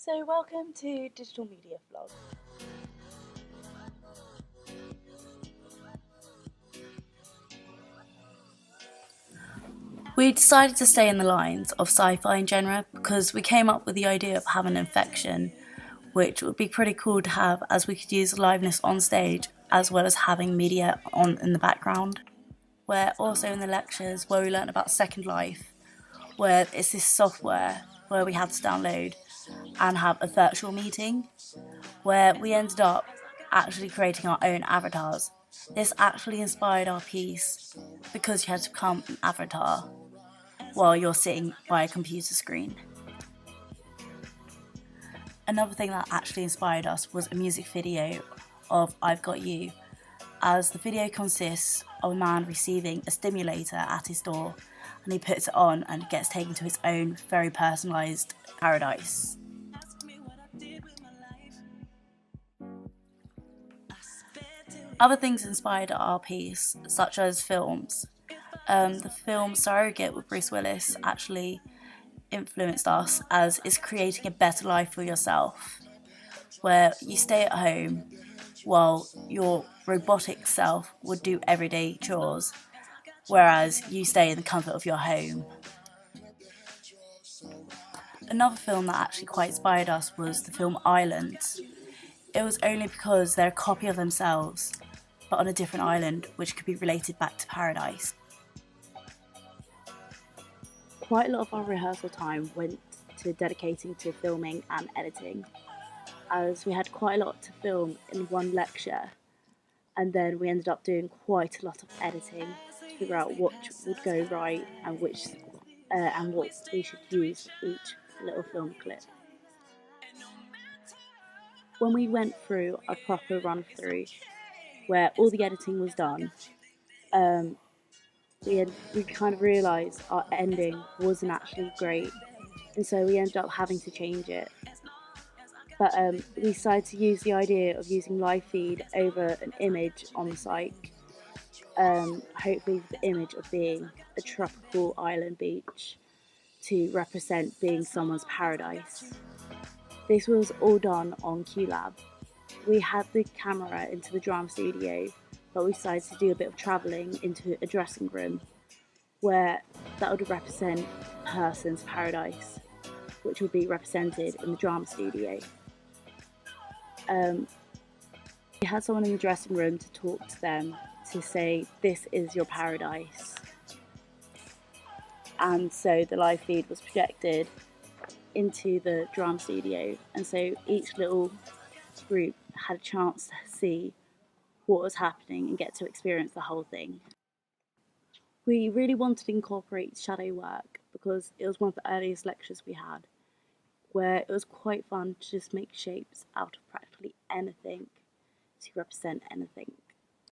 So welcome to Digital Media Vlog. We decided to stay in the lines of sci-fi in genre because we came up with the idea of having an infection, which would be pretty cool to have as we could use liveness on stage as well as having media on in the background. We're also in the lectures where we learned about Second Life, where it's this software where we had to download and have a virtual meeting, where we ended up actually creating our own avatars. This actually inspired our piece because you had to become an avatar while you're sitting by a computer screen. Another thing that actually inspired us was a music video of I've Got You, as the video consists of a man receiving a stimulator at his door and he puts it on and gets taken to his own very personalised paradise. Other things inspired our piece, such as films. The film Surrogate with Bruce Willis actually influenced us, as it's creating a better life for yourself, where you stay at home while your robotic self would do everyday chores, whereas you stay in the comfort of your home. Another film that actually quite inspired us was the film Island. It was only because they're a copy of themselves, but on a different island, which could be related back to paradise. Quite a lot of our rehearsal time went to dedicating to filming and editing, as we had quite a lot to film in one lecture, and then we ended up doing quite a lot of editing to figure out what would go right and what we should use for each little film clip. When we went through a proper run through where all the editing was done, we kind of realised our ending wasn't actually great, and so we ended up having to change it. But we decided to use the idea of using live feed over an image on the site, hopefully the image of being a tropical island beach to represent being someone's paradise. This was all done on QLab. We had the camera into the drama studio, but we decided to do a bit of travelling into a dressing room where that would represent a person's paradise, which would be represented in the drama studio. We had someone in the dressing room to talk to them to say, this is your paradise. And so the live feed was projected into the drama studio, and so each little group had a chance to see what was happening and get to experience the whole thing. We really wanted to incorporate shadow work because it was one of the earliest lectures we had, where it was quite fun to just make shapes out of practically anything to represent anything.